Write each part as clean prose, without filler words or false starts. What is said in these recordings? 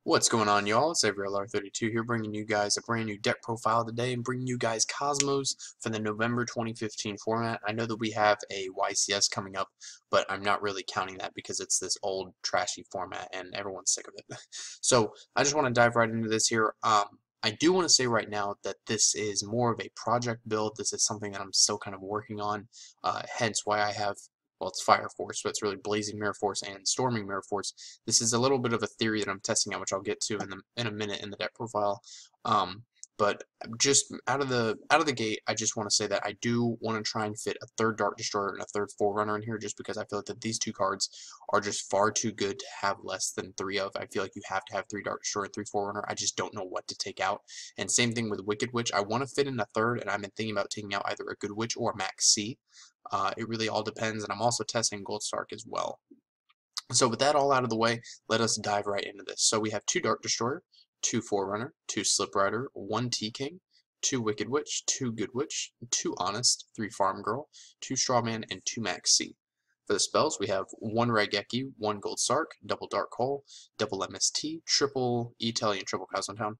What's going on, y'all? It's AvrielR32 here, bringing you guys a brand new deck profile today and bringing you guys Cosmos for the November 2015 format. I know that we have a YCS coming up, but I'm not really counting that because it's this old, trashy format and everyone's sick of it. So I just want to dive right into this here. I do want to say right now that this is more of a project build. This is something that I'm still kind of working on, hence why I have, well, it's Fire Force, but it's really Blazing Mirror Force and Storming Mirror Force. This is a little bit of a theory that I'm testing out, which I'll get to in a minute in the deck profile. But just out of the gate, I just want to say that I do want to try and fit a third Dark Destroyer and a third Forerunner in here, just because I feel like that these two cards are just far too good to have less than three of. I feel like you have to have three Dark Destroyer and three Forerunner. I just don't know what to take out. And same thing with Wicked Witch. I want to fit in a third, and I've been thinking about taking out either a Good Witch or a Max C. It really all depends, and I'm also testing Gold Stark as well. So with that all out of the way, let us dive right into this. So we have two Dark Destroyer, two Forerunner, two Slip Rider, one T-King, two Wicked Witch, two Good Witch, two Honest, three Farm Girl, two Strawman, and two Max C. For the spells, we have one Raigeki, one Gold Sark, double Dark Hole, double MST, triple E-Telly, and triple Kozmo Town.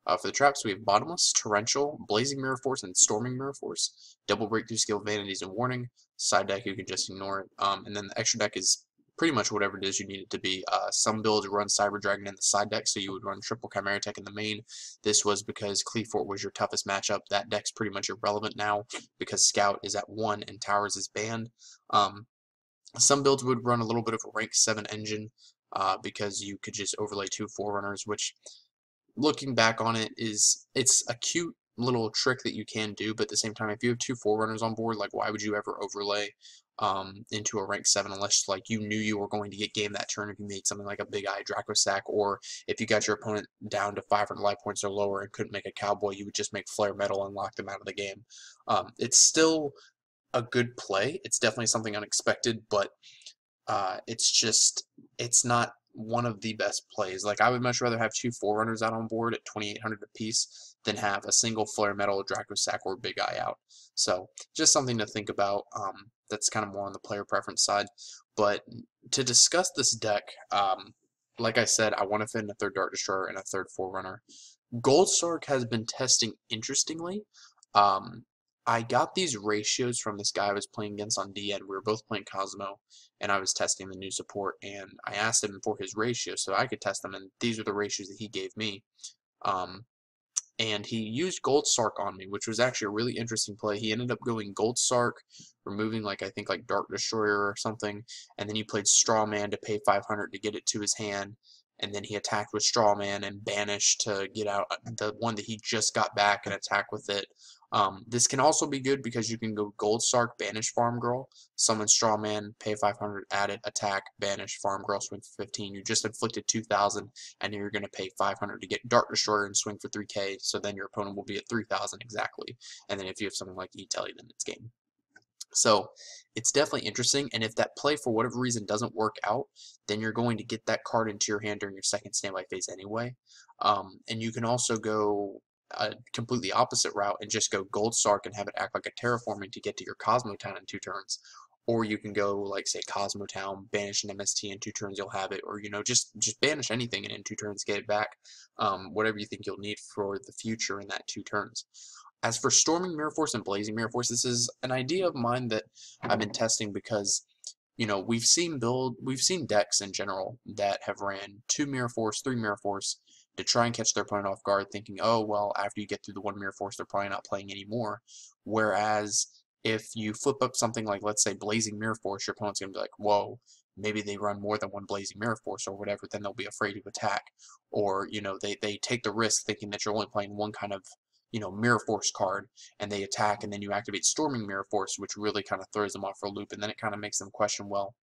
For the traps, we have Bottomless, Torrential, Blazing Mirror Force, and Storming Mirror Force. Double Breakthrough Skill, Vanities, and Warning. Side deck, you can just ignore it. And then the extra deck is pretty much whatever it is you need it to be. Some builds run Cyber Dragon in the side deck, so you would run triple Chimera Tech in the main. This was because Cleefort was your toughest matchup. That deck's pretty much irrelevant now because Scout is at 1 and Towers is banned. Some builds would run a little bit of a rank 7 engine because you could just overlay two Forerunners, which, looking back on it, it's a cute little trick that you can do, but at the same time, if you have two Forerunners on board, like, why would you ever overlay into a rank 7 unless like you knew you were going to get game that turn if you made something like a Big Eye Draco Sack, or if you got your opponent down to 500 life points or lower and couldn't make a Cowboy, you would just make Flare Metal and lock them out of the game. It's still a good play. It's definitely something unexpected, but it's not one of the best plays. Like, I would much rather have two Forerunners out on board at 2,800 apiece than have a single Flare Metal, Draco Sack, or Big Eye out. So just something to think about. That's kind of more on the player preference side. But to discuss this deck, like I said, I want to fit in a third Dark Destroyer and a third Forerunner. Gold Stark has been testing interestingly. I got these ratios from this guy I was playing against on DN. We were both playing Kozmo, and I was testing the new support, and I asked him for his ratios so I could test them, and these are the ratios that he gave me. And he used Gold Sark on me, which was actually a really interesting play. He ended up going Gold Sark, removing, like, I think like Dark Destroyer or something, and then he played Strawman to pay 500 to get it to his hand, and then he attacked with Strawman and banished to get out the one that he just got back and attack with it. This can also be good because you can go Gold Sark, banish Farm Girl, summon Strawman, pay 500, add it, attack, banish Farm Girl, swing for 15. You just inflicted 2,000, and you're going to pay 500 to get Dark Destroyer and swing for 3k, so then your opponent will be at 3,000 exactly. And then if you have something like E-Telly, then it's game. So it's definitely interesting, and if that play for whatever reason doesn't work out, then you're going to get that card into your hand during your second standby phase anyway. And you can also go a completely opposite route and just go Gold Sark and have it act like a terraforming to get to your Kozmo Town in 2 turns. Or you can go, like, say, Kozmo Town, banish an MST in 2 turns, you'll have it. Or, you know, just banish anything and in 2 turns get it back. Whatever you think you'll need for the future in that 2 turns. As for Storming Mirror Force and Blazing Mirror Force, this is an idea of mine that I've been testing because, you know, we've seen decks in general that have ran 2 Mirror Force, 3 Mirror Force to try and catch their opponent off guard, thinking, oh, well, after you get through the 1 Mirror Force, they're probably not playing anymore. Whereas if you flip up something like, let's say, Blazing Mirror Force, your opponent's going to be like, whoa, maybe they run more than 1 Blazing Mirror Force or whatever, then they'll be afraid to attack. Or, you know, they take the risk thinking that you're only playing one kind of, you know, Mirror Force card, and they attack, and then you activate Storming Mirror Force, which really kind of throws them off for a loop, and then it kind of makes them question, well,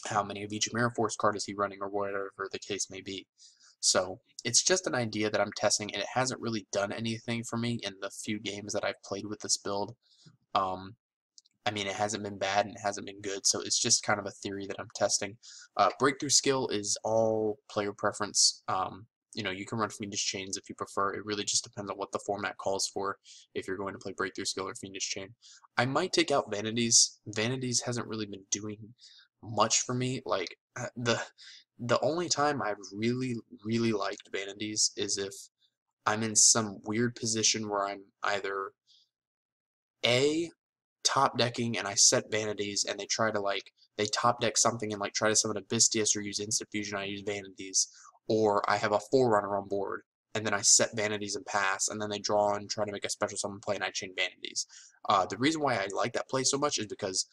how many of each Mirror Force card is he running, or whatever the case may be. So it's just an idea that I'm testing, and it hasn't really done anything for me in the few games that I've played with this build. I mean, it hasn't been bad and it hasn't been good, so it's just kind of a theory that I'm testing. Breakthrough skill is all player preference. You know, you can run Fiendish Chains if you prefer. It really just depends on what the format calls for if you're going to play Breakthrough Skill or Fiendish Chain. I might take out Vanities. Vanities hasn't really been doing much for me. Like, The only time I've really liked vanities is if I'm in some weird position where I'm either A, top decking and I set vanities and they try to they top deck something and like try to summon a Abystius or use instant fusion, I use vanities. Or I have a Forerunner on board and then I set vanities and pass and then they draw and try to make a special summon play and I chain vanities. The reason why I like that play so much is because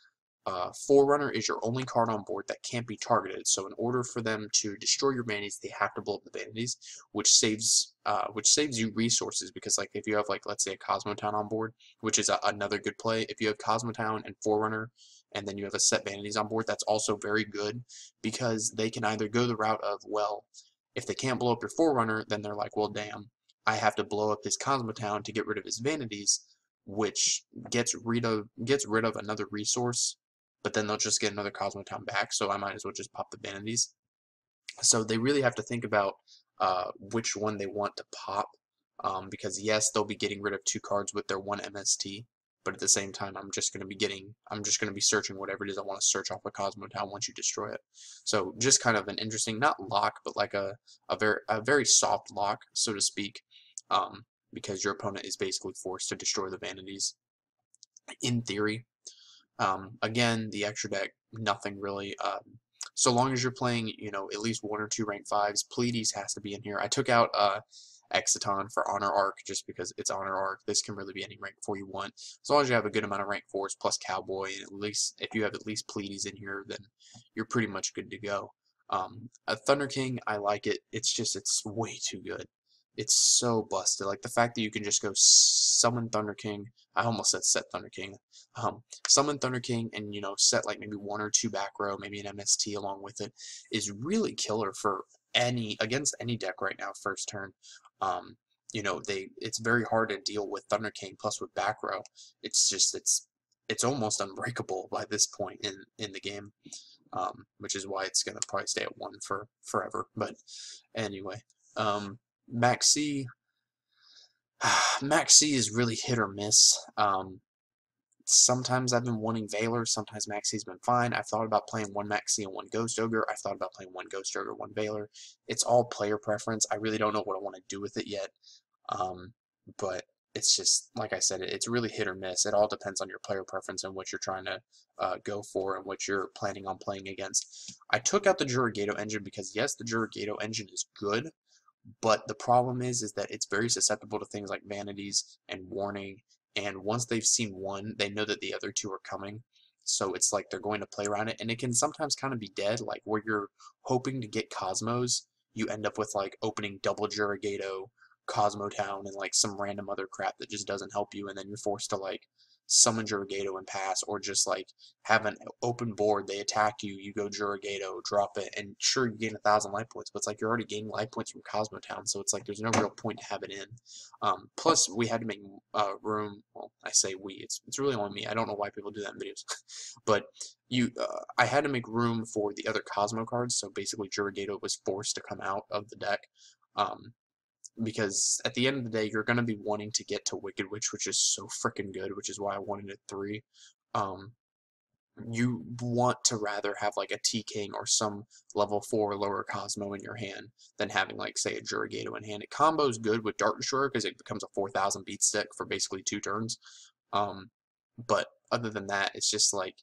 Forerunner is your only card on board that can't be targeted. So in order for them to destroy your vanities, they have to blow up the vanities, which saves you resources. Because like if you have like let's say a Kozmo Town on board, which is another good play. If you have Kozmo Town and Forerunner, and then you have a set vanities on board, that's also very good because they can either go the route of, well, if they can't blow up your Forerunner, then they're like, well, damn, I have to blow up his Kozmo Town to get rid of his vanities, which gets rid of another resource, but then they'll just get another Kozmo Town back, so I might as well just pop the vanities. So they really have to think about which one they want to pop, because yes, they'll be getting rid of 2 cards with their 1 MST, but at the same time, I'm just going to be searching whatever it is I want to search off of Kozmo Town once you destroy it. So just kind of an interesting, not lock, but like a very soft lock, so to speak, because your opponent is basically forced to destroy the vanities in theory. Again, the extra deck, nothing really. So long as you're playing, at least 1 or 2 rank 5s, Pleiades has to be in here. I took out Exciton for Honor Arc just because it's Honor Arc. This can really be any rank 4 you want. As long as you have a good amount of rank 4s plus Cowboy, and at least if you have at least Pleiades in here, then you're pretty much good to go. A Thunder King, I like it. It's way too good. It's so busted. Like the fact that you can just go summon Thunder King. I almost said set Thunder King. Summon Thunder King and set like maybe 1 or 2 back row, maybe an MST along with it, is really killer for against any deck right now first turn. It's very hard to deal with Thunder King plus with back row. It's almost unbreakable by this point in the game, which is why it's gonna probably stay at 1 for forever. But anyway, Max C. Max C is really hit or miss. Sometimes I've been wanting Valor, sometimes Maxi's been fine. I've thought about playing 1 Maxi and 1 Ghost Ogre. I've thought about playing 1 Ghost Ogre, 1 Valor. It's all player preference. I really don't know what I want to do with it yet. But it's just, like I said, it's really hit or miss. It all depends on your player preference and what you're trying to go for and what you're planning on playing against. I took out the Jurigato engine because, yes, the Jurigato engine is good, but the problem is that it's very susceptible to things like vanities and warning, and once they've seen one, they know that the other 2 are coming. So it's like they're going to play around it, and it can sometimes kind of be dead, like where you're hoping to get Cosmos, you end up with like opening double Jurigato, Cosmo Town, and like some random other crap that just doesn't help you, and then you're forced to like summon Jurigato and pass, or just like have an open board, they attack you, you go Jurigato, drop it, and sure, you gain 1,000 life points, but it's like you're already gaining life points from Cosmo Town, so it's like there's no real point to have it in. Plus, we had to make room, well, I say we, it's really only me, I don't know why people do that in videos, but I had to make room for the other Cosmo cards, so basically Jurigato was forced to come out of the deck. Because at the end of the day, you're going to be wanting to get to Wicked Witch, which is so freaking good, which is why I wanted it 3. You want to rather have like a T-King or some level 4 lower Cosmo in your hand than having like, say, a Jurigato in hand. It combos good with Dark Destroyer because it becomes a 4,000 beat stick for basically 2 turns. But other than that, it's just like,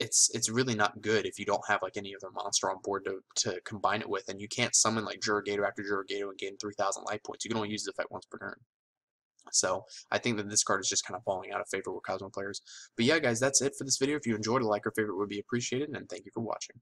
it's really not good if you don't have like any other monster on board to combine it with, and you can't summon like Jurigato after Jurigato and gain 3,000 life points. You can only use the effect once per turn. So I think that this card is just kind of falling out of favor with Cosmo players. But yeah, guys, that's it for this video. If you enjoyed, a like or favorite would be appreciated, and thank you for watching.